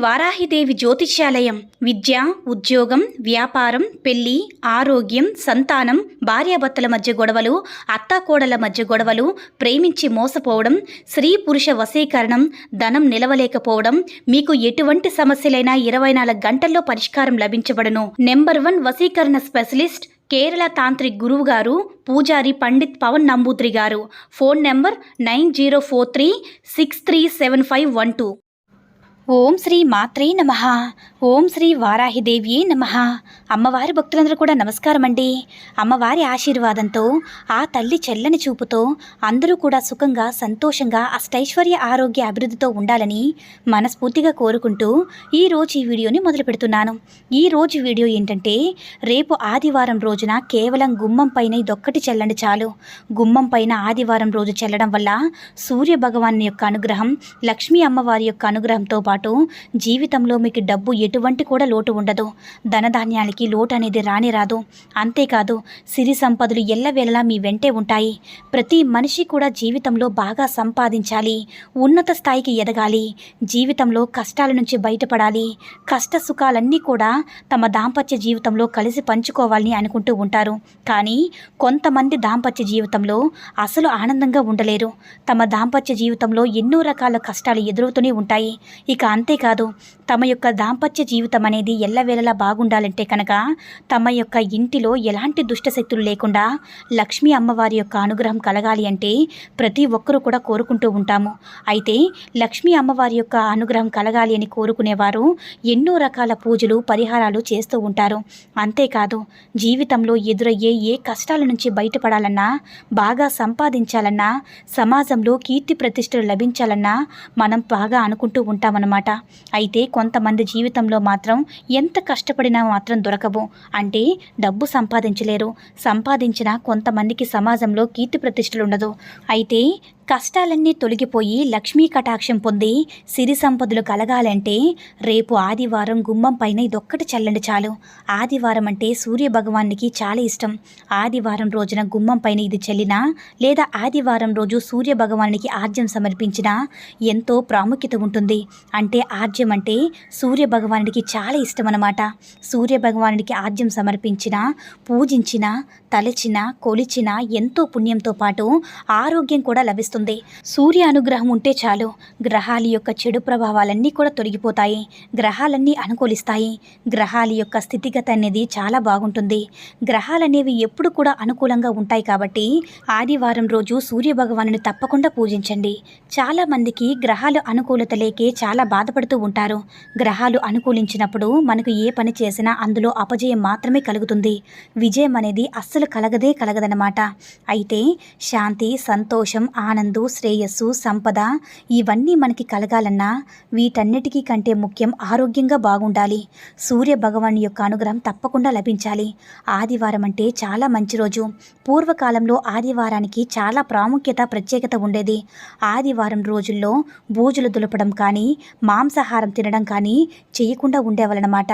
వారాహిదేవి జ్యోతిష్యాలయం విద్య, ఉద్యోగం, వ్యాపారం, పెళ్లి, ఆరోగ్యం, సంతానం, భార్యాభర్తల మధ్య గొడవలు, అత్తాకోడల మధ్య గొడవలు, ప్రేమించి మోసపోవడం, స్త్రీ పురుష వశీకరణం, ధనం నిలవలేకపోవడం, మీకు ఎటువంటి సమస్యలైనా 24 గంటల్లో పరిష్కారం లభించబడును. నెంబర్ 1 వశీకరణ స్పెషలిస్ట్ కేరళ తాంత్రిక్ గురువు గారు పూజారి పండిత్ పవన్ నంబూద్రి గారు. Phone number 9043637512. ఓం శ్రీ మాత్రే నమః. ఓం శ్రీ వారాహిదేవియే నమః. అమ్మవారి భక్తులందరూ కూడా నమస్కారం అండి. అమ్మవారి ఆశీర్వాదంతో, ఆ తల్లి చెల్లని చూపుతో అందరూ కూడా సుఖంగా, సంతోషంగా, అష్టైశ్వర్య ఆరోగ్య అభివృద్ధితో ఉండాలని మనస్ఫూర్తిగా కోరుకుంటూ ఈరోజు ఈ వీడియోని మొదలు పెడుతున్నాను. ఈరోజు వీడియో ఏంటంటే, రేపు ఆదివారం రోజున కేవలం గుమ్మం పైన ఇదొక్కటి చల్లండి చాలు. గుమ్మం పైన ఆదివారం రోజు చల్లడం వల్ల సూర్య భగవాన్ యొక్క అనుగ్రహం, లక్ష్మీ అమ్మవారి యొక్క అనుగ్రహంతో పాటు జీవితంలో మీకు డబ్బు ఎటువంటి కూడా లోటు ఉండదు. ధనధాన్యాలకి లోటు అనేది రాని రాదు. అంతేకాదు, సిరి సంపదలు ఎల్లవేళలా మీ వెంటే ఉంటాయి. ప్రతి మనిషి కూడా జీవితంలో బాగా సంపాదించాలి, ఉన్నత స్థాయికి ఎదగాలి, జీవితంలో కష్టాల నుంచి బయటపడాలి, కష్ట సుఖాలన్నీ కూడా తమ దాంపత్య జీవితంలో కలిసి పంచుకోవాలని అనుకుంటూ ఉంటారు. కానీ కొంతమంది దాంపత్య జీవితంలో అసలు ఆనందంగా ఉండలేరు. తమ దాంపత్య జీవితంలో ఎన్నో రకాల కష్టాలు ఎదురవుతూనే ఉంటాయి. ఇక అంతేకాదు, తమ యొక్క దాంపత్య జీవితం అనేది ఎల్లవేళలా బాగుండాలంటే కనుక తమ యొక్క ఇంటిలో ఎలాంటి దుష్టశక్తులు లేకుండా లక్ష్మీ అమ్మవారి యొక్క అనుగ్రహం కలగాలి అంటే ప్రతి ఒక్కరూ కూడా కోరుకుంటూ ఉంటాము. అయితే లక్ష్మీ అమ్మవారి యొక్క అనుగ్రహం కలగాలి అని కోరుకునేవారు ఎన్నో రకాల పూజలు, పరిహారాలు చేస్తూ ఉంటారు. అంతేకాదు, జీవితంలో ఎదురయ్యే ఏ కష్టాల నుంచి బయటపడాలన్నా, బాగా సంపాదించాలన్నా, సమాజంలో కీర్తి ప్రతిష్టలు లభించాలన్నా మనం బాగా అనుకుంటూ ఉంటామన్నమాట. అయితే కొంతమంది జీవితంలో మాత్రం ఎంత కష్టపడినా మాత్రం దొరకవు. అంటే డబ్బు సంపాదించలేరు. సంపాదించినా కొంతమందికి సమాజంలో కీర్తి ప్రతిష్టలు ఉండదు. అయితే కష్టాలన్నీ తొలగిపోయి లక్ష్మీ కటాక్షం పొంది సిరి సంపదలు కలగాలంటే రేపు ఆదివారం గుమ్మం పైన ఇదొక్కటి చల్లండి చాలు. ఆదివారం అంటే సూర్య భగవానికి చాలా ఇష్టం. ఆదివారం రోజున గుమ్మం పైన ఇది చల్లినా, లేదా ఆదివారం రోజు సూర్య భగవానికి ఆర్జ్యం సమర్పించినా ఎంతో ప్రాముఖ్యత ఉంటుంది. అంటే ఆర్జ్యం అంటే సూర్య భగవానికి చాలా ఇష్టం అన్నమాట. సూర్య భగవానికి ఆర్జ్యం సమర్పించినా, పూజించినా, తలచినా, కొలిచినా ఎంతో పుణ్యంతో పాటు ఆరోగ్యం కూడా లభిస్తుంది. సూర్య అనుగ్రహం ఉంటే చాలు, గ్రహాల యొక్క చెడు ప్రభావాలన్నీ కూడా తొలగిపోతాయి. గ్రహాలన్నీ అనుకూలిస్తాయి. గ్రహాల యొక్క స్థితిగతి అనేది చాలా బాగుంటుంది. గ్రహాలనేవి ఎప్పుడు కూడా అనుకూలంగా ఉంటాయి. కాబట్టి ఆదివారం రోజు సూర్య భగవానుని తప్పకుండా పూజించండి. చాలామందికి గ్రహాలు అనుకూలత లేకే చాలా బాధపడుతూ ఉంటారు. గ్రహాలు అనుకూలించినప్పుడు మనకు ఏ పని చేసినా అందులో అపజయం మాత్రమే కలుగుతుంది. విజయం అనేది అస్సలు కలగదనమాట. అయితే శాంతి, సంతోషం, ఆనందం, శ్రేయస్సు, సంపద ఇవన్నీ మనకి కలగాలన్నా వీటన్నిటికీ కంటే ముఖ్యం ఆరోగ్యంగా బాగుండాలి. సూర్య భగవాన్ యొక్క అనుగ్రహం తప్పకుండా లభించాలి. ఆదివారం అంటే చాలా మంచి రోజు. పూర్వకాలంలో ఆదివారానికి చాలా ప్రాముఖ్యత, ప్రత్యేకత ఉండేది. ఆదివారం రోజుల్లో బూజులు దులపడం కానీ, మాంసాహారం తినడం కానీ చేయకుండా ఉండేవాళ్ళనమాట.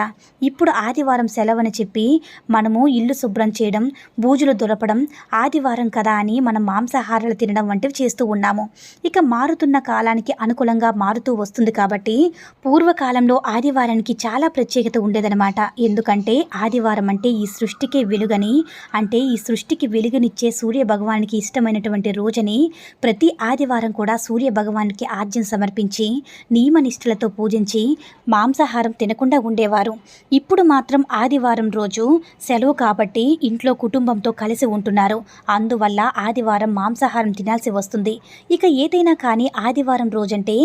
ఇప్పుడు ఆదివారం సెలవని చెప్పి మనము ఇల్లు శుభ్రం చేయడం, బూజులు దులపడం, ఆదివారం కదా అని మనం మాంసాహారాలు తినడం వంటివి చేస్తూ ఉన్నాము. ఇక మారుతున్న కాలానికి అనుకూలంగా మారుతూ వస్తుంది. కాబట్టి పూర్వకాలంలో ఆదివారానికి చాలా ప్రత్యేకత ఉండేదన్నమాట. ఎందుకంటే ఆదివారం అంటే ఈ సృష్టికి వెలుగని, అంటే ఈ సృష్టికి వెలుగునిచ్చే సూర్య భగవానికి ఇష్టమైనటువంటి రోజని ప్రతి ఆదివారం కూడా సూర్య భగవానికి ఆర్జ్యం సమర్పించి నియమనిష్ఠలతో పూజించి మాంసాహారం తినకుండా ఉండేవారు. ఇప్పుడు మాత్రం ఆదివారం రోజు సెలవు కాబట్టి ఇంట్లో కుటుంబంతో కలిసి ఉంటున్నారు. అందువల్ల ఆదివారం మాంసాహారం తినాల్సి వస్తుంది. ఇక ఏదైనా కానీ ఆదివారం రోజంటే,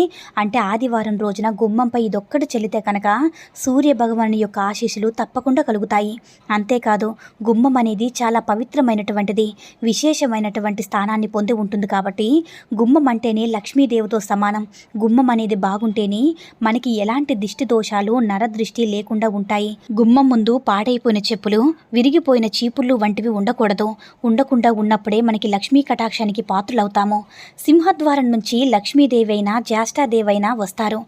అంటే ఆదివారం రోజున గుమ్మంపై ఇదొక్కటి చెల్లితే కనుక సూర్య భగవాను యొక్క ఆశీస్సులు తప్పకుండా కలుగుతాయి. అంతేకాదు, గుమ్మం అనేది చాలా పవిత్రమైనటువంటిది, విశేషమైనటువంటి స్థానాన్ని పొంది ఉంటుంది. కాబట్టి గుమ్మం అంటేనే లక్ష్మీదేవితో సమానం. గుమ్మం అనేది బాగుంటేనే మనకి ఎలాంటి దిష్టి దోషాలు, నరదృష్టి లేకుండా ఉంటాయి. గుమ్మం ముందు పాడైపోయిన చెప్పులు, విరిగిపోయిన చీపుళ్ళు వంటివి ఉండకూడదు. ఉండకుండా ఉన్నప్పుడే మనకి లక్ష్మీ కటాక్షానికి పాత్రులవుతాము. సింహద్వారం నుంచి లక్ష్మీదేవి అయినా జ్యేష్ఠాదేవి అయినా వస్తారు.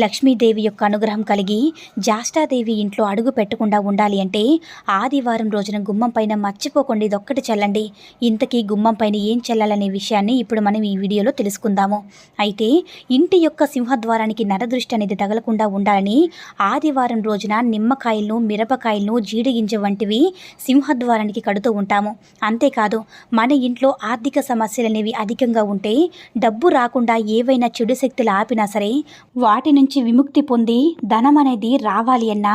లక్ష్మీదేవి యొక్క అనుగ్రహం కలిగి జ్యేష్ఠాదేవి ఇంట్లో అడుగు పెట్టకుండా ఉండాలి అంటే ఆదివారం రోజున గుమ్మం పైన మర్చిపోకుండా ఇదొక్కటి చల్లండి. ఇంతకీ గుమ్మం పైన ఏం చల్లాలనే విషయాన్ని ఇప్పుడు మనం ఈ వీడియోలో తెలుసుకుందాము. అయితే ఇంటి యొక్క సింహద్వారానికి నరదృష్టి అనేది తగలకుండా ఉండాలని ఆదివారం రోజున నిమ్మకాయలను, మిరపకాయలను, జీడిగింజ వంటివి సింహద్వారానికి కడుతూ ఉంటాము. అంతేకాదు మన ఇంట్లో ఆర్థిక సమస్యలు అనేవి అధికంగా ఉంటే, డబ్బు రాకుండా ఏవైనా చెడు శక్తులు ఆపినా సరే వాటి నుంచి విముక్తి పొంది ధనం అనేది రావాలి అన్నా,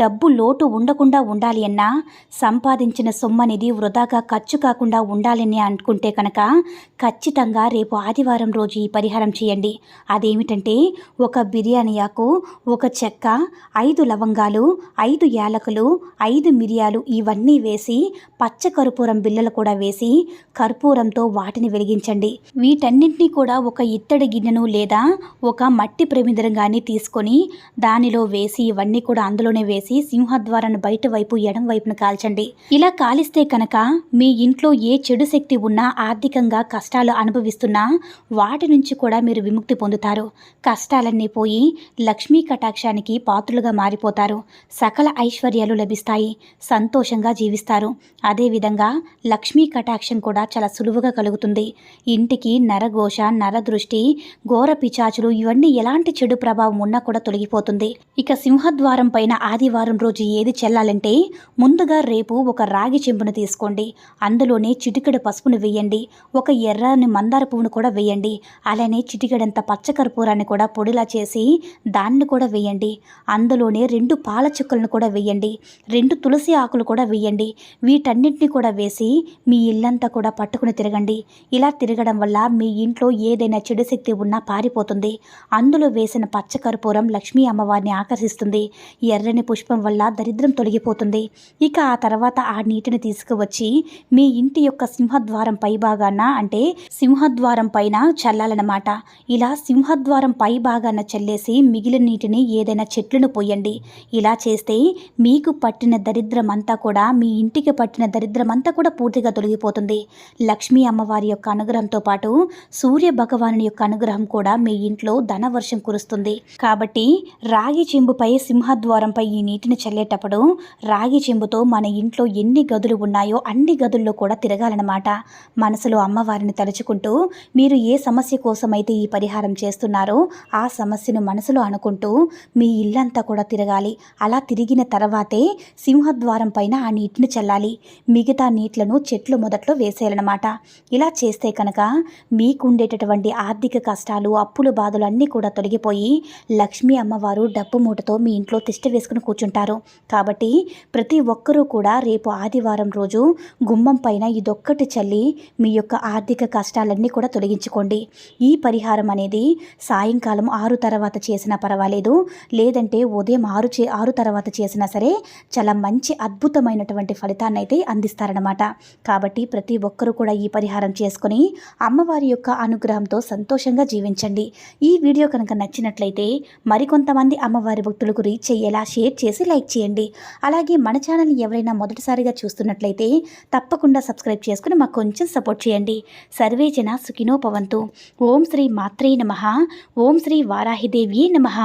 డబ్బు లోటు ఉండకుండా ఉండాలి అన్నా, సంపాదించిన సొమ్ము అనేది వృధాగా ఖర్చు కాకుండా ఉండాలని అనుకుంటే కనుక ఖచ్చితంగా రేపు ఆదివారం రోజు ఈ పరిహారం చేయండి. అదేమిటంటే ఒక బిర్యానీ ఆకు, ఒక చెక్క, 5 లవంగాలు, 5 యాలకులు, 5 మిరియాలు ఇవన్నీ వేసి పచ్చ కర్పూరం బిళ్ళలు కూడా వేసి కర్పూరంతో వాటిని వెలిగించండి. వీటన్నింటినీ కూడా ఒక ఇత్తడి గిన్నెను లేదా ఒక మట్టి ప్రమిదను కానీ తీసుకొని దానిలో వేసి ఇవన్నీ కూడా అందులోనే వేసి సింహద్వారాన్ని బయట వైపు ఎడం వైపున కాల్చండి. ఇలా కాలిస్తే కనుక మీ ఇంట్లో ఏ చెడు శక్తి ఉన్నా, ఆర్థికంగా కష్టాలు అనుభవిస్తున్నా వాటి నుంచి కూడా మీరు విముక్తి పొందుతారు. కష్టాలన్నీ పోయి లక్ష్మీ కటాక్షానికి పాత్రులుగా మారిపోతారు. సకల ఐశ్వర్యాలు లభిస్తాయి. సంతోషంగా జీవిస్తారు. అదేవిధంగా లక్ష్మీ కటాక్షం కూడా చాలా సులువుగా కలుగుతుంది. ఇంటికి నరఘోష, నరదృష్టి, ఘోర పిచాచులు ఇవన్నీ ఎలాంటి చెడు ప్రభావం ఉన్నా కూడా తొలగిపోతుంది. ఇక సింహద్వారం పైన ఆదివారం రోజు ఏది చెల్లాలంటే ముందుగా రేపు ఒక రాగి చెంబును తీసుకోండి. అందులోనే చిటికెడు పసుపును వేయండి. ఒక ఎర్రని మందార పువ్వును కూడా వేయండి. అలానే చిటికెడంత పచ్చకర్పూరాన్ని కూడా పొడిలా చేసి దాన్ని కూడా వేయండి. అందులోనే 2 పాల చుక్కలను కూడా వేయండి. 2 తులసి ఆకులు కూడా వేయండి. వీటన్నిటిని కూడా వేసి మీ ఇల్లంతా కూడా పట్టుకుని తిరగండి. ఇలా తిరగడం వల్ల మీ ఇంట్లో ఏదైనా చెడు శక్తి ఉన్నా పారిపోతుంది. అందులో వేసిన పచ్చకర్పూరం లక్ష్మీ అమ్మవారిని ఆకర్షిస్తుంది. ఎర్రని పుష్పం వల్ల దరిద్రం తొలగిపోతుంది. ఇక ఆ తర్వాత ఆ నీటిని తీసుకువచ్చి మీ ఇంటి యొక్క సింహద్వారం పై భాగాన అంటే సింహద్వారం పైన చల్లాలన్నమాట. ఇలా సింహద్వారం పై భాగాన చల్లేసి మిగిలిన నీటిని ఏదైనా చెట్లను పోయండి. ఇలా చేస్తే మీకు పట్టిన దరిద్రం అంతా కూడా, మీ ఇంటికి పట్టిన దరిద్రం అంతా కూడా పూర్తిగా తొలగిపోతుంది. లక్ష్మీ అమ్మవారి యొక్క అనుగ్రహంతో పాటు సూర్య భగవాను యొక్క అనుగ్రహం కూడా మీ ఇంట్లో ధనవర్షం కురుస్తుంది. కాబట్టి రాగి చెంబుపై సింహద్వారంపై ఈ నీటిని చల్లేటప్పుడు రాగి చెంబుతో మన ఇంట్లో ఎన్ని గదులు ఉన్నాయో అన్ని గదుల్లో కూడా తిరగాలన్నమాట. మనసులో అమ్మవారిని తలుచుకుంటూ మీరు ఏ సమస్య కోసమైతే ఈ పరిహారం చేస్తున్నారో ఆ సమస్యను మనసులో అనుకుంటూ మీ ఇల్లంతా కూడా తిరగాలి. అలా తిరిగిన తర్వాతే సింహద్వారం పైన ఆ నీటిని చల్లాలి. మిగతా నీళ్లను చెట్లు మొదట్లో వేసేయాలన్నమాట. ఇలా చేస్తే కనుక మీకుండేటటువంటి ఆర్థిక కష్టాలు, అప్పులు, బాధలు అన్నీ కూడా తొలగిపోయి లక్ష్మీ అమ్మవారు డబ్బు మూటతో మీ ఇంట్లో తిష్ట వేసుకుని కూర్చుంటారు. కాబట్టి ప్రతి ఒక్కరూ కూడా రేపు ఆదివారం రోజు గుమ్మం పైన ఇదొక్కటి చల్లి మీ యొక్క ఆర్థిక కష్టాలన్నీ కూడా తొలగించుకోండి. ఈ పరిహారం అనేది సాయంకాలం 6 తర్వాత చేసినా పర్వాలేదు, లేదంటే ఉదయం 6 తర్వాత చేసినా సరే చాలా మంచి అద్భుతమైనటువంటి ఫలితాన్ని అయితే అందిస్తారనమాట. కాబట్టి ప్రతి ఒక్కరూ కూడా ఈ పరిహారం చేసుకొని అమ్మవారి యొక్క అనుగ్రహంతో సంతోషంగా జీవించండి. ఈ వీడియో కనుక నచ్చినట్లయితే మరికొంతమంది అమ్మవారి భక్తులకు రీచ్ అయ్యేలా షేర్ చేసి లైక్ చేయండి. అలాగే మన ఛానల్ ఎవరైనా మొదటిసారిగా చూస్తున్నట్లయితే తప్పకుండా సబ్స్క్రైబ్ చేసుకుని మాకు కొంచెం సపోర్ట్ చేయండి. సర్వే జన సుఖినో భవంతు. ఓం శ్రీ మాత్రే నమః. ఓం శ్రీ వారాహిదేవి నమః.